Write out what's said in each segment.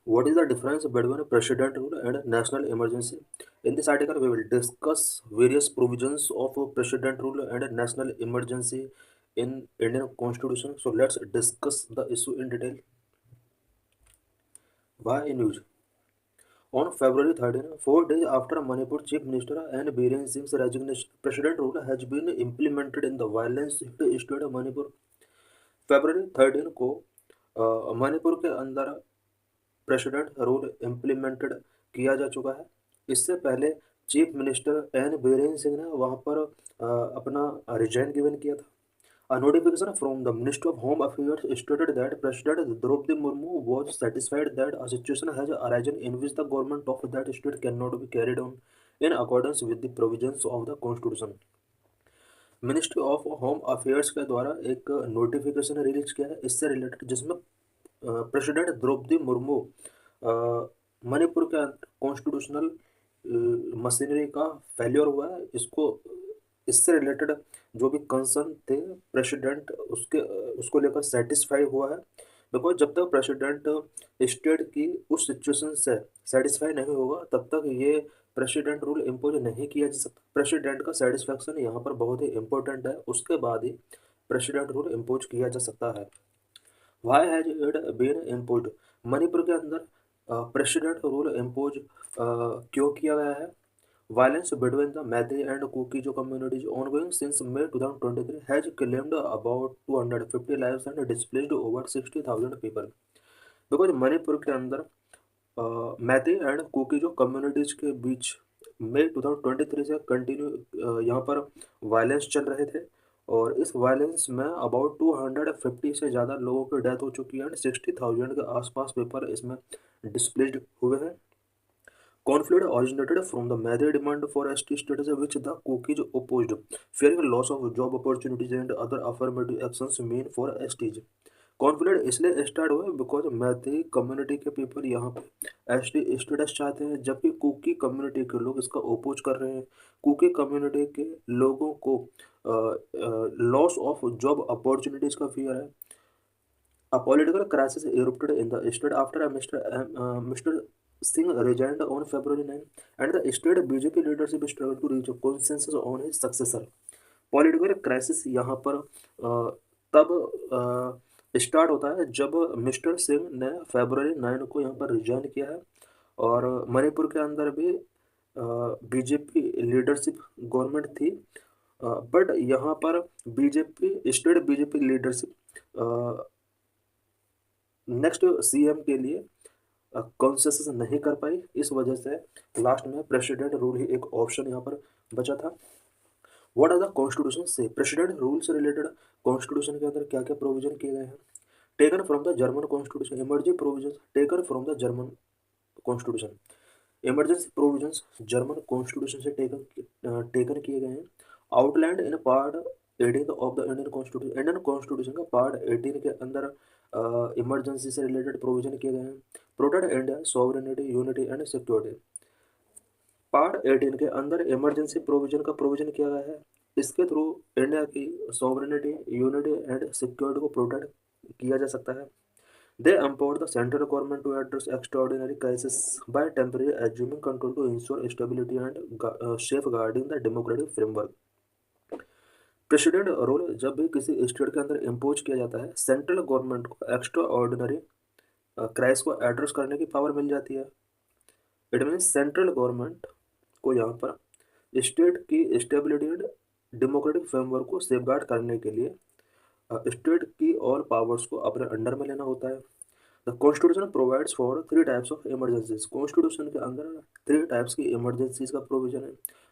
What is the difference between president rule and national emergency? In this article, we will discuss various provisions of president rule and national emergency in Indian Constitution. So let's discuss the issue in detail. Why news? On February 13, 4 days after Manipur Chief Minister N. Biren Singh's resignation, president rule has been implemented in the violence-hit state of Manipur. फरवरी 13 को मणिपुर के अंदर president rule implemented किया जा चुका है। इससे पहले chief minister N Biren Singh ने वहाँ पर अपना रिजाइन गिवन किया था। A notification from the Ministry of Home Affairs stated that President Draupadi Murmu was satisfied that a situation has arisen in which the government of that state cannot be carried on in accordance with the provisions of the Constitution. Ministry of home affairs के द्वारा एक notification release किया है इससे related, जिसमें president Draupadi Murmu Manipur के constitutional machinery का failure हुआ है, इसको इससे रिलेटेड जो भी कंसर्न थे प्रेसिडेंट उसको लेकर सेटिस्फाई हुआ है। बिकॉज जब तक प्रेसिडेंट स्टेट की उस सिचुएशन से सेटिस्फाई नहीं होगा तब तक ये प्रेसिडेंट रूल इम्पोज नहीं किया जा सकता। प्रेसिडेंट का सेटिस्फैक्शन यहाँ पर बहुत ही इम्पोर्टेंट है, उसके बाद ही प्रेसिडेंट रूल इम्पोज किया जा सकता है। Why has it been impose? Manipur के अंदर प्रेसिडेंट रूल इम्पोज क्यों किया गया है? Violence between the Meitei and Kuki communities ongoing since May 2023 has claimed about 250 lives and displaced over 60,000 people. Because Manipur के अंदर मैती एंड कुकी कम्युनिटीज के बीच मई 2023 से कंटिन्यू यहाँ पर वायलेंस चल रहे थे और इस वायलेंस में अबाउट 250 से ज़्यादा लोगों की डेथ हो चुकी है एंड 60,000 के आसपास पीपल इसमें डिस्प्लेस्ड हुए हैं। Conflict originated from the Meitei demand for ST status, which the Kukis opposed, fearing loss of job opportunities and other affirmative actions mean for STs. Conflict इसलिए स्टार्ट हुआ बिकॉज मैथी community के people यहाँ पे S T status चाहते हैं, जबकि cookie community के लोग इसका ओपोज कर रहे हैं। कुकी कम्युनिटी के लोगों को लॉस ऑफ जॉब अपॉर्चुनिटीज का फियर है। A political crisis erupted in the state after Mr. Singh resigned on February 9, and the state BJP leadership struggled to reach a consensus on his successor. Political crisis यहाँ पर तब start होता है जब mister Singh ने फरवरी 9 को यहाँ पर रिजाइन किया है और मणिपुर के अंदर भी बीजेपी लीडरशिप गवर्नमेंट थी, बट यहाँ पर BJP state BJP leadership next CM के लिए कॉन्सेस नहीं कर पाई। इस वजह से लास्ट में प्रेसिडेंट रूल ही एक ऑप्शन यहाँ पर बचा था। व्हाट आर द कॉन्स्टिट्यूशन से? प्रेसिडेंट रूल से रिलेटेड कॉन्स्टिट्यूशन के अंदर क्या क्या प्रोविजन किए गए हैं? Taken from the German constitution, emergency provision taken from the German constitution. Emergency provisions German constitution से टेकन किए गए हैं। Outlined in part 18 of the Indian constitution का पार्ट 18 के अंदर इमरजेंसी से रिलेटेड प्रोविजन किए गए हैं। Protect India sovereignty unity and security. Part 18 के अंदर इमरजेंसी प्रोविजन का प्रोविजन किया गया है, इसके थ्रू इंडिया की सॉवरेनिटी यूनिटी एंड सिक्योरिटी को प्रोटेक्ट किया जा सकता है। They empower the central government to address extraordinary crises by temporarily assuming control to ensure stability and safeguarding the democratic framework. President role जब भी किसी स्टेट के अंदर इम्पोज किया जाता है, सेंट्रल गवर्नमेंट को एक्स्ट्रा ऑर्डिनरी क्राइस को एड्रेस करने की पावर मिल जाती है। इट मीन्स सेंट्रल गवर्नमेंट को यहाँ पर स्टेट की स्टेबिलिटी एंड डेमोक्रेटिक फ्रेमवर्क को सेफगार्ड करने के लिए स्टेट की ऑल पावर्स को अपने अंडर में लेना होता है। The constitution provides for 3 types of emergencies. Constitution के अंदर 3 टाइप्स की इमरजेंसीज का प्रोविजन है।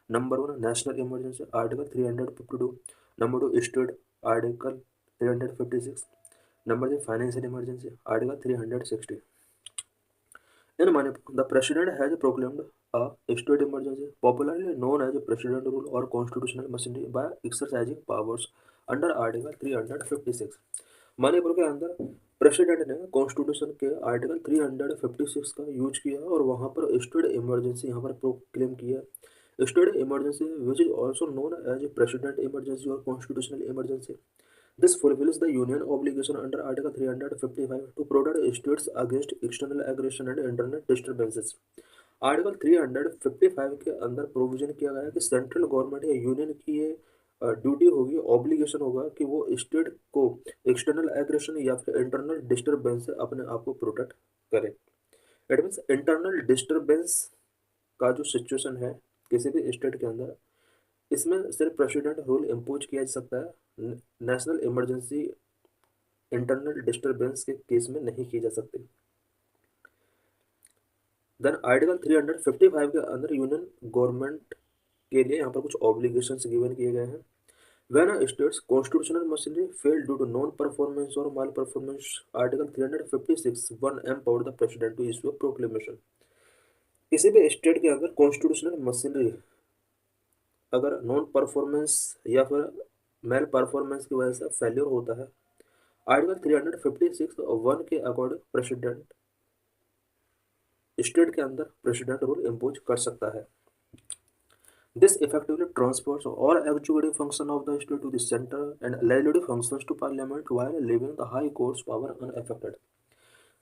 Number 1 national emergency article 352, number 2 state article 356, number 3 financial emergency article 360। In Manipur, the president has proclaimed a state emergency, popularly known as president rule or constitutional machinery, by exercising powers under Article 356. Manipur के अंदर president ने constitution के article 356 का use किया और वहाँ पर state emergency यहाँ पर प्रोक्लेम किया। State emergency which is also known as president emergency और constitutional emergency. This fulfills the Union obligation under Article 355 to protect states against external aggression and internal disturbances. Article 355 के अंदर provision किया गया है कि सेंट्रल गवर्नमेंट या union की ये ड्यूटी होगी, ऑब्लिगेशन होगा कि वो स्टेट को एक्सटर्नल एग्रेशन या फिर इंटरनल डिस्टर्बेंस से अपने आप को प्रोटेक्ट करे। इट मीन्स इंटरनल डिस्टर्बेंस का जो सिचुएशन है किसी भी स्टेट के अंदर, इसमें सिर्फ प्रेसिडेंट रूल इम्पोज किया जा सकता है, नेशनल इमरजेंसी इंटरनल डिस्टर्बेंस के केस में नहीं की जा सकती। देन आर्टिकल 355 के अंदर यूनियन गवर्नमेंट के लिए यहाँ पर कुछ ऑब्लिगेशंस गिवन किए गए हैं। When a state's constitutional machinery failed due to non-performance or malperformance, Article 356 one empowered the president to issue a proclamation. किसी भी स्टेट के अंदर कॉन्स्टिट्यूशनल मशीनरी अगर नॉन परफॉर्मेंस या फिर मेल परफॉर्मेंस की वजह से फेल्योर होता है, आर्टिकल 356 वन के अकॉर्डिंग प्रेसिडेंट स्टेट के अंदर प्रेसिडेंट रूल इम्पोज कर सकता है। This effectively transfers all executive function of the state to the center and legislative functions to parliament while leaving the high court's power unaffected.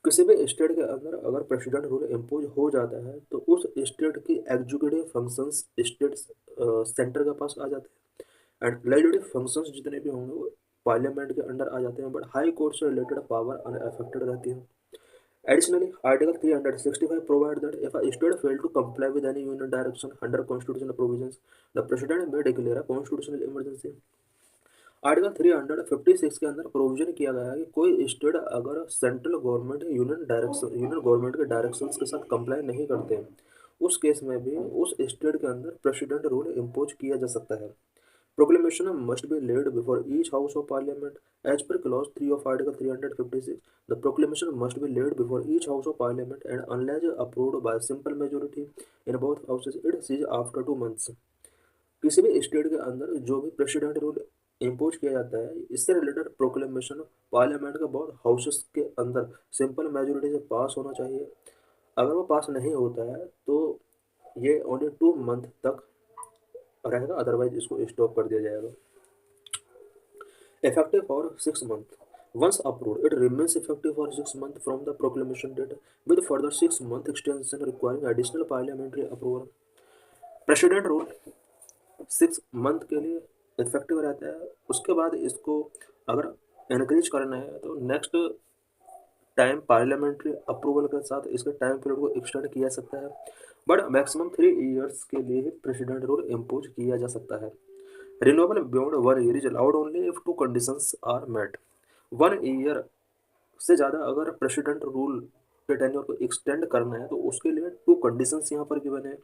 किसी भी state के अंदर अगर प्रेसिडेंट रूल इम्पोज हो जाता है तो उस स्टेट की एग्जीक्यूटिव फंक्शंस स्टेट सेंटर के पास आ जाते हैं एंड लेजिस्लेटिव फंक्शंस जितने भी होंगे वो पार्लियामेंट के अंडर आ जाते हैं, बट हाई कोर्ट से रिलेटेड पावर अनअफेक्टेड रहती है। Additionally, Article 365 provides that if a state fails to comply with any union direction under constitutional provisions, the president may declare a constitutional emergency. Article 356 के अंदर provision किया गया है कि कोई स्टेट अगर सेंट्रल गवर्नमेंट या यूनियन गवर्नमेंट के डायरेक्शंस के साथ कंप्लाई नहीं करते हैं, उस केस में भी उस स्टेट के अंदर प्रेसिडेंट रूल इम्पोज किया जा सकता है। Proclamation must be laid before each House of Parliament. As per Clause 3 of Article 356, the proclamation must be laid before each House of Parliament and unless approved by simple majority in both houses, it is after 2 months. किसी भी state के अंदर जो भी president rule impose किया जाता है, इससे रिलेटेड प्रोक्लेमेशन पार्लियामेंट के बहुत हाउसेस के अंदर सिंपल मेजोरिटी से पास होना चाहिए। अगर वो पास नहीं होता है तो ये ओनली 2 मंथ तक रहेगा, अदरवाइज इसको स्टॉप कर दिया जाएगा। Effective for 6 months. Once approved, it remains effective for 6 months from the proclamation date, with further 6 month extension requiring additional parliamentary approval. President rule 6 month के लिए इफेक्टिव रहता है, उसके बाद इसको अगर इंक्रीज करना है तो नेक्स्ट टाइम पार्लियामेंट्री अप्रूवल के साथ इसके टाइम पीरियड को एक्सटेंड किया जा सकता है, बट मैक्सिमम 3 ईयर्स के लिए ही प्रेसिडेंट रूल इम्पोज किया जा सकता है। Renewable beyond 1 year is allowed only if 2 conditions are met. 1 year से ज़्यादा अगर प्रेसिडेंट रूल के टेन्योर को एक्सटेंड करना है तो उसके लिए 2 कंडीशंस यहाँ पर गिवन है।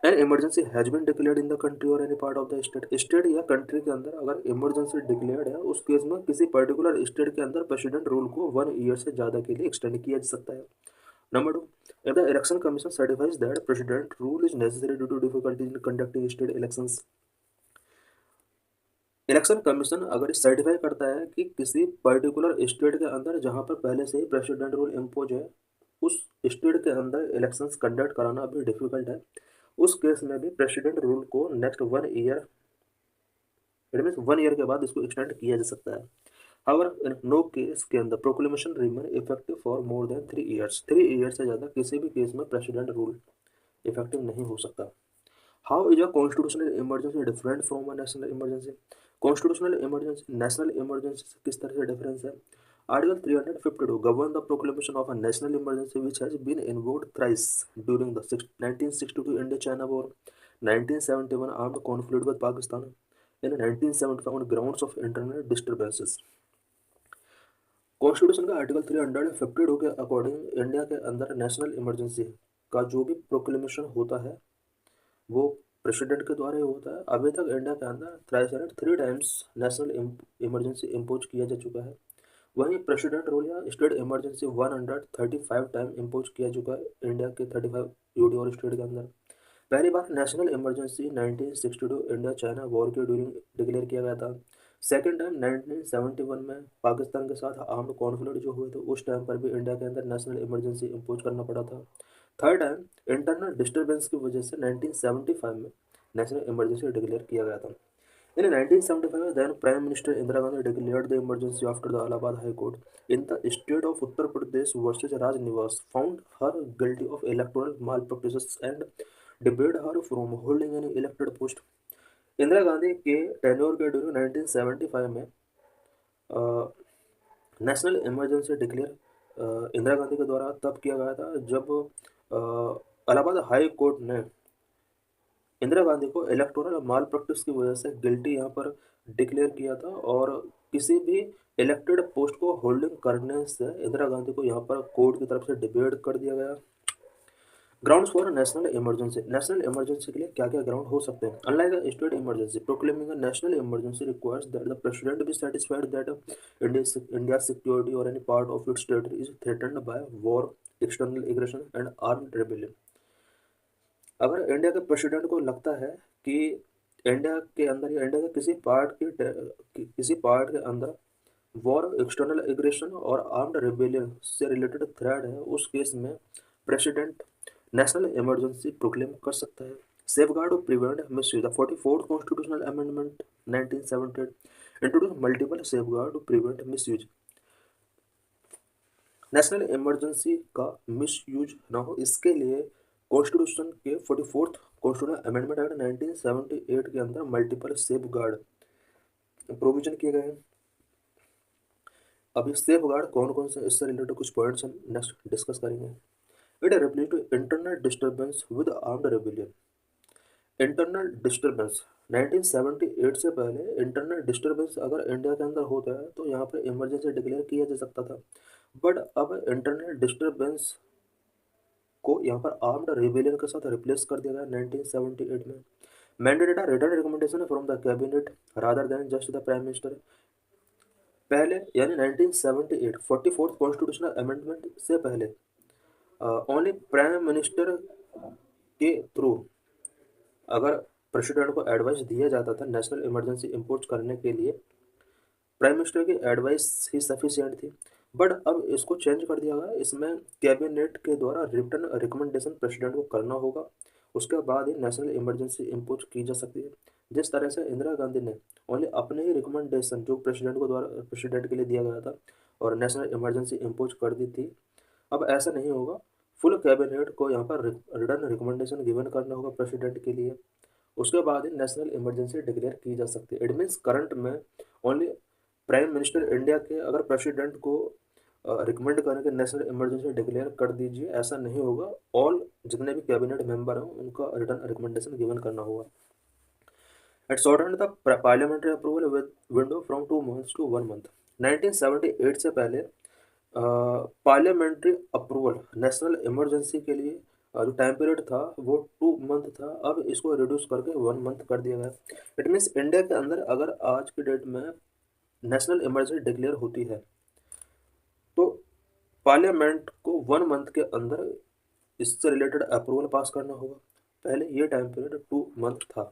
An emergency has been declared in the country or any part of the state. State या कंट्री के अंदर अगर इमरजेंसी डिक्लेयर्ड है, उस केस में किसी पर्टिकुलर स्टेट के अंदर प्रेसिडेंट रूल को 1 ईयर से ज़्यादा के लिए एक्सटेंड किया जा सकता है। Number 2, if the election commission certifies that president rule is necessary due to difficulties in conducting state elections. Election commission अगर सर्टिफाई करता है कि किसी पर्टिकुलर स्टेट के अंदर जहां पर पहले से ही प्रेसिडेंट रूल इम्पोज है, उस स्टेट के अंदर इलेक्शंस कंडक्ट कराना अभी डिफिकल्ट है, उस केस में भी प्रेसिडेंट रूल को next 1 year, it means 1 year के बाद इसको एक्सटेंड किया जा सकता है। However, in no case can the proclamation remain effective for more than 3 years. 3 year से ज़्यादा किसी भी केस में प्रेसिडेंट रूल इफेक्टिव नहीं हो सकता। How is a constitutional emergency different from a national emergency? Constitutional emergency, national emergency से किस तरह से डिफरेंस है? Article 352 govern the proclamation of a national emergency which has been invoked thrice during the 1962 Indo-China War, 1971 armed conflict with Pakistan, and 1975 on grounds of internal disturbances. Constitution का article 352 के according India के अंदर national emergency का जो भी proclamation होता है वो प्रेसिडेंट के द्वारा ही होता है। अभी तक इंडिया के अंदर 3 टाइम्स नेशनल इमरजेंसी इम्पोज किया जा चुका है। वहीं प्रेसिडेंट रूल या स्टेट इमरजेंसी 135 टाइम इम्पोज किया चुका है इंडिया के 35 यूटी और स्टेट के अंदर। पहली बार national emergency 1962 India China war के ड्यूरिंग डिक्लेयर किया गया था। सेकेंड टाइम 1971 में पाकिस्तान के साथ आर्म्ड कॉन्फ्लिक्ट जो हुए थे, उस टाइम पर भी इंडिया के अंदर नेशनल इमरजेंसी इम्पोज करना पड़ा था। थर्ड टाइम इंटरनल डिस्टर्बेंस की वजह से 1975 में नेशनल इमरजेंसी डिक्लेयर किया गया था। In 1975, then Prime Minister Indira Gandhi declared the emergency after the Allahabad High Court in the state of Uttar Pradesh versus Raj Nivas found her guilty of electoral malpractices and debarred her from holding any elected post. Indira Gandhi के tenure के during 1975 में national emergency declare Indira Gandhi के द्वारा तब किया गया था जब इलाहाबाद हाई कोर्ट ने इंदिरा गांधी को इलेक्टोरल माल प्रैक्टिस की वजह से गिल्टी यहाँ पर डिक्लेयर किया था और किसी भी इलेक्टेड पोस्ट को होल्डिंग करने से इंदिरा गांधी को यहाँ पर कोर्ट की तरफ से डिबेट कर दिया गया। ग्राउंड्स फॉर नेशनल इमरजेंसी के लिए क्या क्या ग्राउंड हो सकते हैं? Unlike a state emergency, proclaiming a national emergency requires that the president be satisfied that India security or any part of its territory is threatened by war, external aggression and armed rebellion. अगर India के president को लगता है कि India के अंदर या India के किसी पार्ट के अंदर वॉर, एक्सटर्नल एग्रेशन और आर्म्ड रेबेलियन से रिलेटेड थ्रेट है, उस केस में प्रेसिडेंट नेशनल इमरजेंसी प्रोक्लेम कर सकता है। सेफगार्ड और prevent misuse, the 44th constitutional amendment 1978 introduce multiple safeguard to prevent misuse. National emergency का मिसयूज ना हो इसके लिए कॉन्स्टिट्यूशन के 44th कॉन्स्टिट्यूशनल अमेंडमेंट एक्ट 1978 के अंदर मल्टीपल सेफगार्ड प्रोविजन किए गए हैं। अभी सेफगार्ड कौन कौन से, इससे रिलेटेड कुछ पॉइंट्स हम नेक्स्ट डिस्कस करेंगे। It reply to internal disturbance with armed rebellion. Internal disturbance 1978 से पहले इंटरनल डिस्टर्बेंस अगर इंडिया के अंदर होता है तो यहाँ पर इमरजेंसी डिक्लेयर किया जा सकता था, बट अब इंटरनल डिस्टर्बेंस को यहाँ पर आर्म्ड रेबेलियन के साथ रिप्लेस कर दिया गया 1978 में। Mandated return recommendation from the cabinet rather than just the prime minister. पहले यानी 1978 44th कॉन्स्टिट्यूशनल अमेंडमेंट से पहले ओनली प्राइम मिनिस्टर के थ्रू अगर प्रेसिडेंट को एडवाइस दिया जाता था नेशनल इमरजेंसी इम्पोज करने के लिए, प्राइम मिनिस्टर की एडवाइस ही सफिशिएंट थी। बट अब इसको चेंज कर दिया गया, इसमें कैबिनेट के द्वारा रिटर्न रिकमेंडेशन प्रेसिडेंट को करना होगा, उसके बाद ही नेशनल इमरजेंसी इम्पोज की जा सकती है। जिस तरह से इंदिरा गांधी ने ओनली अपने ही रिकमेंडेशन जो प्रेसिडेंट के लिए दिया गया था और नेशनल इमरजेंसी इम्पोज कर दी थी, अब ऐसा नहीं होगा, फुल कैबिनेट को यहाँ पर रिटर्न रिकमेंडेशन गिवन करना होगा प्रेसिडेंट के लिए, उसके बाद ही नेशनल इमरजेंसी डिक्लेयर की जा सकती है। इट मीन्स करंट में ओनली प्राइम मिनिस्टर इंडिया के अगर प्रेसिडेंट को रिकमेंड करें कि नेशनल इमरजेंसी डिक्लेयर कर दीजिए, ऐसा नहीं होगा, ऑल जितने भी कैबिनेट मेंबर हैं उनका रिटर्न रिकमेंडेशन गिवन करना होगा। It shortened the parliamentary approval window from 2 months to 1 month। 1978 से पहले पार्लियामेंट्री अप्रूवल नेशनल इमरजेंसी के लिए जो टाइम पीरियड था वो 2 month था, अब इसको रिड्यूस करके 1 month कर दिया गया। इट मीन्स इंडिया के अंदर अगर आज की डेट में नेशनल इमरजेंसी डिक्लेयर होती है तो पार्लियामेंट को 1 month के अंदर इससे रिलेटेड अप्रूवल पास करना होगा। पहले ये टाइम पीरियड 2 month था।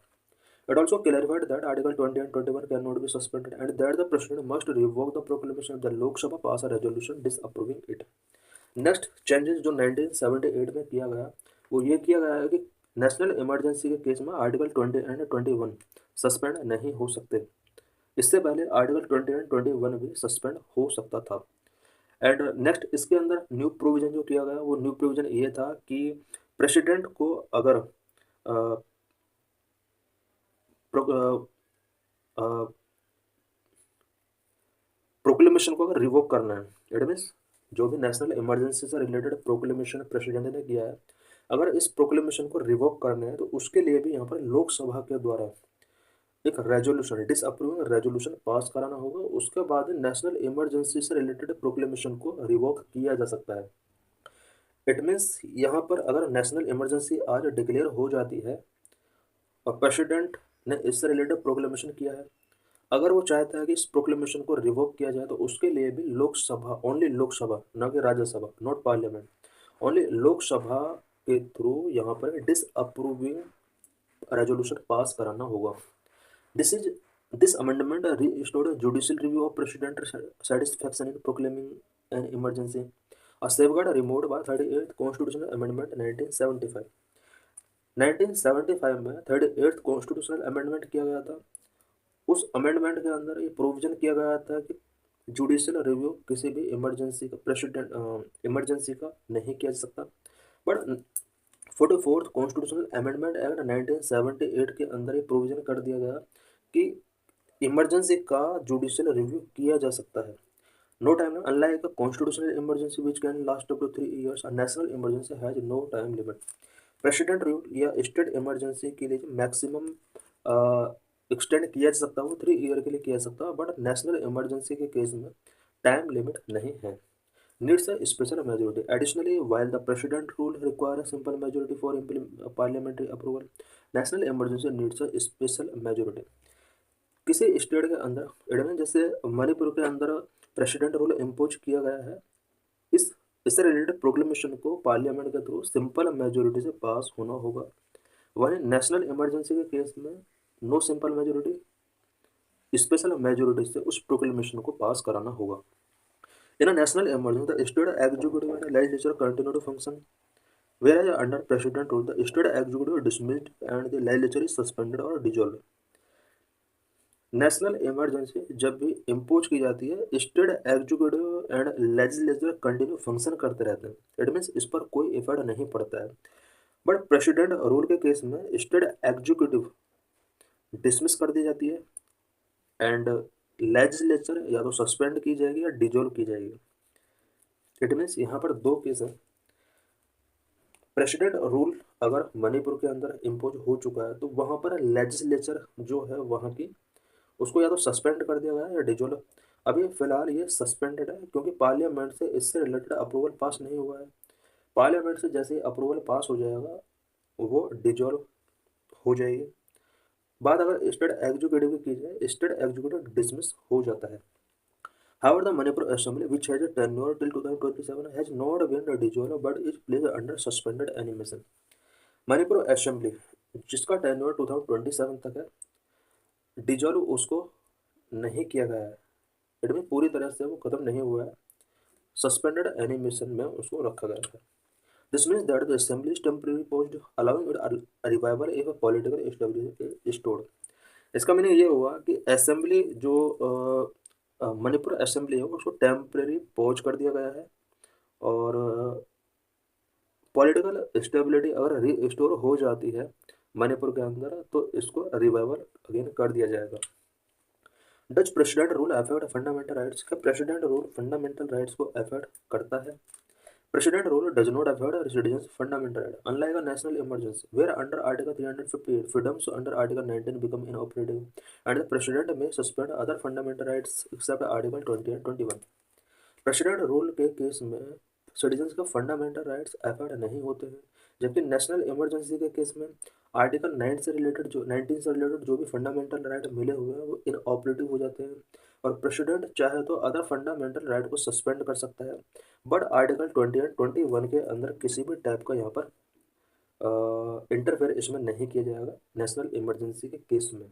It also clarified that Article 20 and 21 cannot be suspended and that the President must revoke the proclamation if the Lok Sabha pass a resolution disapproving it। Next changes जो 1978 में किया गया वो ये किया गया है कि नेशनल इमरजेंसी के केस में आर्टिकल 20 एंड 21 सस्पेंड नहीं हो सकते। इससे पहले आर्टिकल 20 एंड 21 भी सस्पेंड हो सकता था। एंड नेक्स्ट इसके अंदर न्यू प्रोविजन जो किया गया वो न्यू प्रोविजन ये था कि प्रेसिडेंट को अगर प्रोक्लेमेशन को अगर रिवोक करना है, इट मीन्स जो भी नेशनल इमरजेंसी से रिलेटेड प्रोक्लेमेशन प्रेसिडेंट ने किया है, अगर इस प्रोक्लेमेशन को रिवोक करना है तो उसके लिए भी यहाँ पर लोकसभा के द्वारा एक रेजोल्यूशन डिसअप्रूविंग रेजोल्यूशन पास कराना होगा, उसके बाद नेशनल इमरजेंसी से रिलेटेड प्रोक्लेमेशन को रिवोक किया जा सकता है। इट मीन्स यहाँ पर अगर नेशनल इमरजेंसी आज डिक्लेयर हो जाती है और प्रेसिडेंट ने इससे रिलेटेड प्रोक्लेमेशन किया है, अगर वो चाहता है कि इस प्रोक्लेमेशन को रिवोक किया जाए तो उसके लिए भी लोकसभा, ओनली लोकसभा, ना कि Rajya Sabha, not parliament, only Lok Sabha के थ्रू यहाँ पर डिसअप्रूविंग रेजोल्यूशन पास कराना होगा। This amendment restored judicial review of president satisfaction in proclaiming an emergency, a safeguard removed by 38th constitutional amendment 1975। 1975 में 38th कॉन्स्टिट्यूशनल अमेंडमेंट किया गया था उस अमेंडमेंट के अंदर ये प्रोविजन किया गया था कि जुडिशियल रिव्यू किसी भी इमरजेंसी का नहीं किया जा सकता। But 44th constitutional amendment act 1978 के अंदर ये प्रोविजन कर दिया गया कि इमरजेंसी का जुडिशियल रिव्यू किया जा सकता है। No time, unlike a constitutional emergency which can last up to 3 years, a national emergency has no time limit. President rule या स्टेट इमरजेंसी के लिए जो मैक्सिमम एक्सटेंड किया जा सकता है वो 3 ईयर के लिए किया जा सकता है, बट नेशनल इमरजेंसी के केस में टाइम लिमिट नहीं है। Needs a special majority. Additionally, while the president rule requires a simple majority for parliamentary approval, national emergency needs a special majority. किसी स्टेट के अंदर एडमिन जैसे मणिपुर के अंदर प्रेसिडेंट रूल इम्पोज किया गया है, इस इससे रिलेटेड प्रोक्लेमेशन को पार्लियामेंट के थ्रू सिंपल मेजोरिटी से पास होना होगा। वहीं नेशनल इमरजेंसी के केस में no simple majority, special majority से उस प्रोक्लेमेशन को पास कराना होगा। In a national emergency the state executive and legislature continue to function, whereas under president rule the state executive is dismissed and the legislature is suspended or dissolved. National emergency जब भी impose की जाती है, state executive and legislature continue function करते रहते हैं। It means इस पर कोई इफेक्ट नहीं पड़ता है। बट प्रेसिडेंट रूल के केस में स्टेट एग्जीक्यूटिव डिसमिस कर दी जाती है एंड लेजिस्लेचर या तो सस्पेंड की जाएगी या डिजोल्व की जाएगी। इट मीन्स यहाँ पर दो केस है। प्रेसिडेंट रूल अगर मणिपुर के अंदर इम्पोज हो चुका है तो वहाँ पर लेजिस्लेचर जो है वहाँ की उसको या तो सस्पेंड कर दिया गया है या डिजोल्व। अभी फिलहाल ये सस्पेंडेड है क्योंकि पार्लियामेंट से इससे रिलेटेड अप्रूवल पास नहीं हुआ है। पार्लियामेंट से जैसे ही अप्रूवल पास हो जाएगा वो डिजोल्व हो जाएगी। बात अगर स्टेट एग्जीक्यूटिव की जाए, स्टेट एग्जीक्यूटिव डिसमिस हो जाता है। However, the Manipur Assembly, which has a tenure till 2027, has not been dissolved but is placed under suspended animation. Manipur assembly जिसका टेन्योर 2027 तक है, डिजॉल्व उसको नहीं किया गया है। इट मीन पूरी तरह से वो खत्म नहीं हुआ है, सस्पेंडेड एनिमेशन में उसको रखा गया है। This means that the assembly is temporary posed allowing it revival if political stability stored. इसका मीनिंग ये हुआ कि असेंबली जो मणिपुर असेंबली है उसको टेम्परेरी पॉज कर दिया गया है और पॉलिटिकल स्टेबिलिटी अगर रिस्टोर हो जाती है मणिपुर के अंदर तो इसको रिवाइवल अगेन कर दिया जाएगा। Does president rule affect fundamental rights, का प्रेसिडेंट रूल फंडामेंटल राइट्स को अफेक्ट करता है। President rule does not affect citizens fundamental right unlike a national emergency where under article 358 freedoms under article 19 become inoperative and the president may suspend other fundamental rights except article 20 and 21। President rule के case में citizens का fundamental rights affect नहीं होते हैं, जबकि national emergency के case में article 9 से रिलेटेड जो 19 से रिलेटेड जो भी फंडामेंटल राइट मिले हुए हैं वो इनऑपरेटिव हो जाते हैं और प्रेसिडेंट चाहे तो अदर फंडामेंटल राइट को सस्पेंड कर सकता है। बट आर्टिकल 20 एंड 21 के अंदर किसी भी टाइप का यहाँ पर इंटरफेयर इसमें नहीं किया जाएगा नेशनल इमरजेंसी के केस में।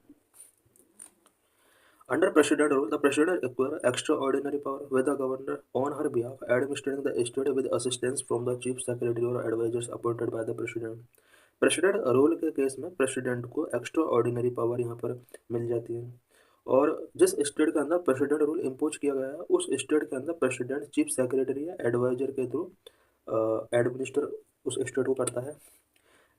Under President rule, the President acquires extraordinary power with the Governor on her behalf, administering the state with assistance from the Chief Secretary or advisors appointed by the President. President rule के case में president को extra ordinary power यहाँ पर मिल जाती है और जिस state के अंदर प्रेसिडेंट रूल इम्पोज किया गया है उस स्टेट के अंदर प्रेसिडेंट चीफ सेक्रेटरी या एडवाइजर के थ्रू एडमिनिस्टर उस स्टेट को करता है।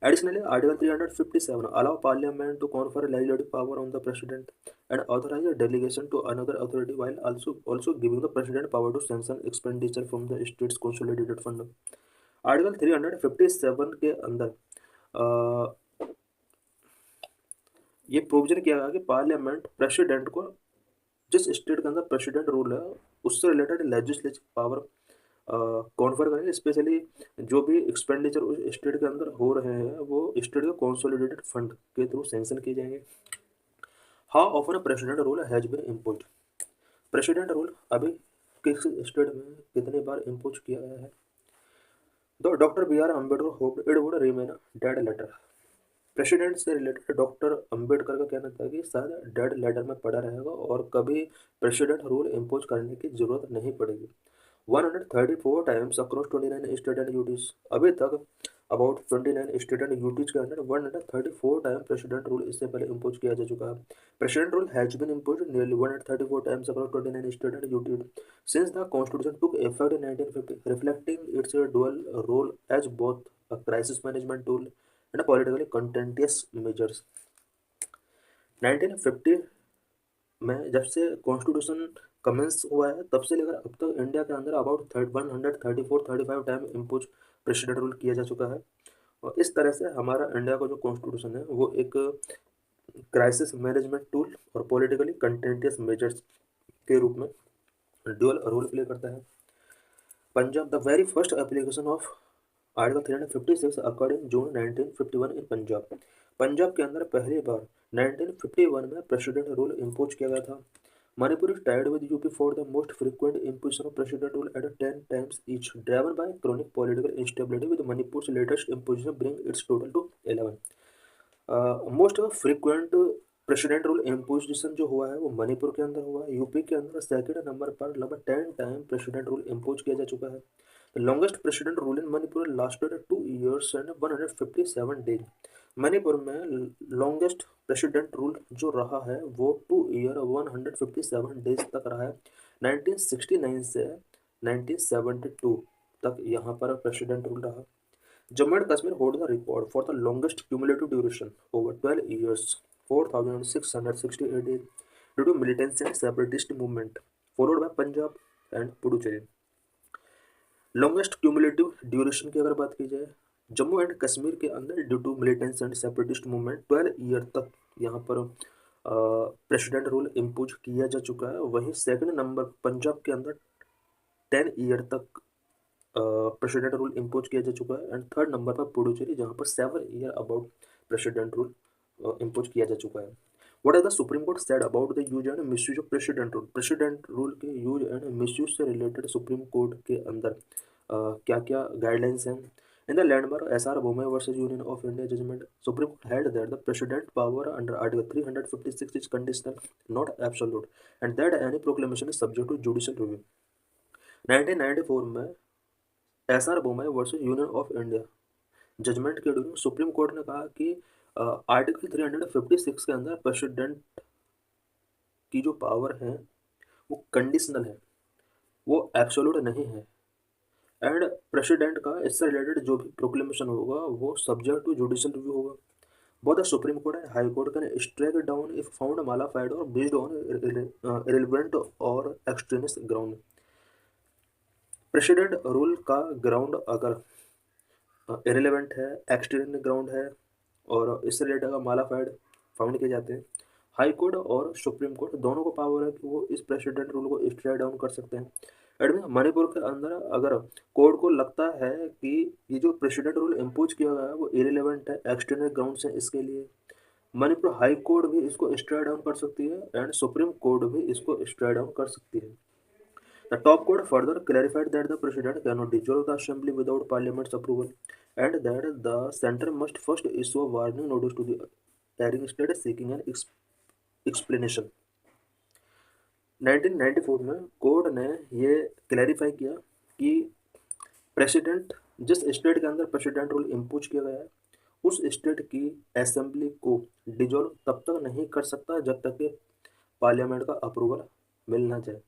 Additionally, Article 357 allow Parliament to confer legislative power on the President and authorize a delegation to another authority while also giving the President power to sanction expenditure from the state's consolidated fund. Article 357 के अंदर ये provision किया गया कि parliament president को जिस state के अंदर प्रेसिडेंट रूल है उससे रिलेटेड लेजिस्लेटिव पावर कॉन्फर करेंगे, स्पेशली जो भी एक्सपेंडिचर उस स्टेट के अंदर हो रहे हैं वो स्टेट के कंसोलिडेटेड फंड के थ्रू सैंक्शन किए जाएंगे। How often president rule has been impose, president rule अभी किस स्टेट में कितनी बार इम्पोज किया गया है। तो doctor B R Ambedkar hope it would remain dead letter, president से रिलेटेड डॉक्टर अम्बेडकर का कहना था कि शायद डेड लेटर में पड़ा रहेगा और कभी प्रेसिडेंट रूल इम्पोज करने की जरूरत नहीं पड़ेगी। 134 times across 29 state and UTs, अभी तक अबाउट 29 स्टेट एंड यूटीज के अंदर 134 टाइम प्रेसिडेंट रूल इससे पहले इम्पोज किया जा चुका है। President rule has been impose nearly 134 times about 29 state and UTs since the constitution took effect in 1950, reflecting its dual role as both a crisis management tool and a politically contentious measures. 1950 में जब से constitution commence हुआ है तब से लेकर अब तक इंडिया के अंदर about 134-35 time impose president rule किया जा चुका है। और इस तरह से हमारा इंडिया का जो कॉन्स्टिट्यूशन है वो एक क्राइसिस मैनेजमेंट टूल और पॉलिटिकली कंटेंटियस मेजर्स के रूप में ड्यूअल रोल प्ले करता है। Punjab the very first application of article 356 occurred in June 1951 in Punjab. Punjab के अंदर पहली बार 1951 में प्रेसिडेंट रूल इम्पोज किया गया था। Manipur is tied with UP for the most frequent imposition of president rule at 10 times each, driven by chronic political instability, with Manipur's latest imposition bring its total to 11. Most frequent president rule imposition जो हुआ है वो मणिपुर के अंदर हुआ है। UP के अंदर सेकंड नंबर पर लगभग 10 टाइम प्रेसिडेंट रूल इम्पोज किया जा चुका है। The longest president rule in Manipur lasted 2 years and 157 days। Manipur में लॉन्गेस्ट प्रेसिडेंट रूल जो रहा है वो 2 year 157 days तक रहा है। 1969 से 1972 तक यहाँ पर प्रेसिडेंट रूल रहा। Jammu and Kashmir hold the record for the longest cumulative duration over 12 years, 4,668 days, due to militancy and separatist movement, followed by Punjab and Puducherry. Longest cumulative duration की अगर बात की जाए जम्मू एंड कश्मीर के अंदर due to militants and separatist movement 12 year तक यहाँ पर प्रेसिडेंट रूल इम्पोज किया जा चुका है। वहीं सेकंड नंबर पंजाब के अंदर 10 ईयर तक प्रेसिडेंट रूल इम्पोज किया जा चुका है। एंड थर्ड नंबर पर पुडुचेरी जहाँ पर 7 year about president rule impose किया जा चुका है। What are the supreme court said about the use and misuse of president rule. President rule के यूज एंड मिसयूज से रिलेटेड सुप्रीम कोर्ट के अंदर क्या क्या गाइडलाइंस हैं। In the landmark SR Bommai versus union of India judgment supreme court held that the president power under article 356 is conditional not absolute and that any proclamation is subject to judicial review. 1994 में SR Bommai versus union of India judgment के during supreme court ने कहा कि article 356 के अंदर president की जो power है वो कंडीशनल है, वो एब्सोल्यूट नहीं है। एंड प्रेसिडेंट का इससे रिलेटेड जो भी प्रोक्लेमेशन होगा वो सब्जेक्ट टू जुडिशियल रिव्यू होगा। Both the supreme court and high court can strike down if found mala fide और बेस्ड ऑन इररिलेवेंट और एक्सट्रीमिस्ट ग्राउंड। प्रेसिडेंट रूल का ग्राउंड अगर इररिलेवेंट है, एक्सट्रीम ग्राउंड है और इससे रिलेटेड अगर मालाफाइड फाउंड किए जाते हैं, हाई कोर्ट और सुप्रीम कोर्ट दोनों को पावर है कि वो इस प्रेसिडेंट रूल को स्ट्राइक डाउन कर सकते हैं। एडमिन मणिपुर के अंदर अगर कोर्ट को लगता है कि ये जो प्रेसिडेंट रूल इम्पोज किया गया है वो इररिलेवेंट है, एक्सटर्नल ग्राउंड है, इसके लिए मणिपुर हाई कोर्ट भी इसको स्ट्राइक डाउन कर सकती है एंड सुप्रीम कोर्ट भी इसको स्ट्राइक डाउन कर सकती है। The top court further clarified that the president cannot dissolve the assembly without parliament's approval and that the center must first issue a warning notice to the erring state seeking an explanation. 1994 में court ने ये clarify किया कि president जिस state के अंदर president rule impose किया गया है उस स्टेट की असेंबली को डिजोल्व तब तक नहीं कर सकता जब तक कि पार्लियामेंट का अप्रूवल मिल ना जाए।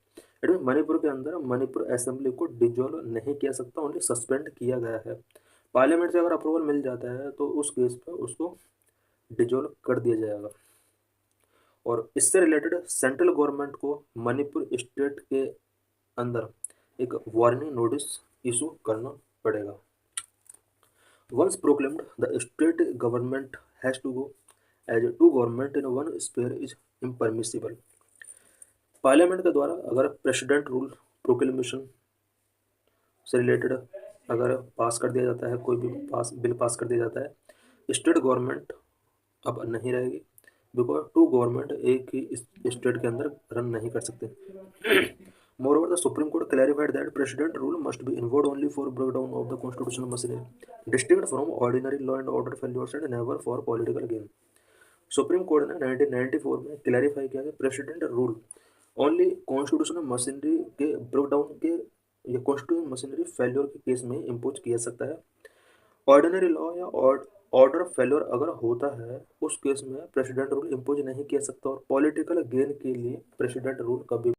मणिपुर के अंदर मणिपुर असेंबली को डिजोल्व नहीं किया सकता, ओनली सस्पेंड किया गया है। पार्लियामेंट से अगर अप्रूवल मिल जाता है तो उस केस पर उसको डिजोल्व कर दिया जाएगा। और इससे रिलेटेड सेंट्रल गवर्नमेंट को मणिपुर स्टेट के अंदर एक वार्निंग नोटिस इशू करना पड़ेगा। Once proclaimed the state government has to go as two government in one sphere is impermissible. Parliament के द्वारा अगर प्रेसिडेंट रूल प्रोक्लेमेशन से रिलेटेड अगर पास कर दिया जाता है, कोई भी बिल पास कर दिया जाता है, स्टेट गवर्नमेंट अब नहीं रहेगी बिकॉज टू गवर्नमेंट एक ही स्टेट के अंदर रन नहीं कर सकते। Moreover, the Supreme Court clarified that president rule must be invoked only for breakdown of the constitutional machinery, distinct from ordinary law and order failures and never for political gain. Supreme court ने 1994 में clarify किया कि president rule only constitutional machinery के breakdown के या constitutional machinery failure के case में impose किया सकता है ऑर्डिनरी लॉ या ऑर्डर फेल्योर अगर होता है, उस केस में प्रेसिडेंट रूल इम्पोज नहीं किया सकता, और पॉलिटिकल गेन के लिए प्रेसिडेंट रूल कभी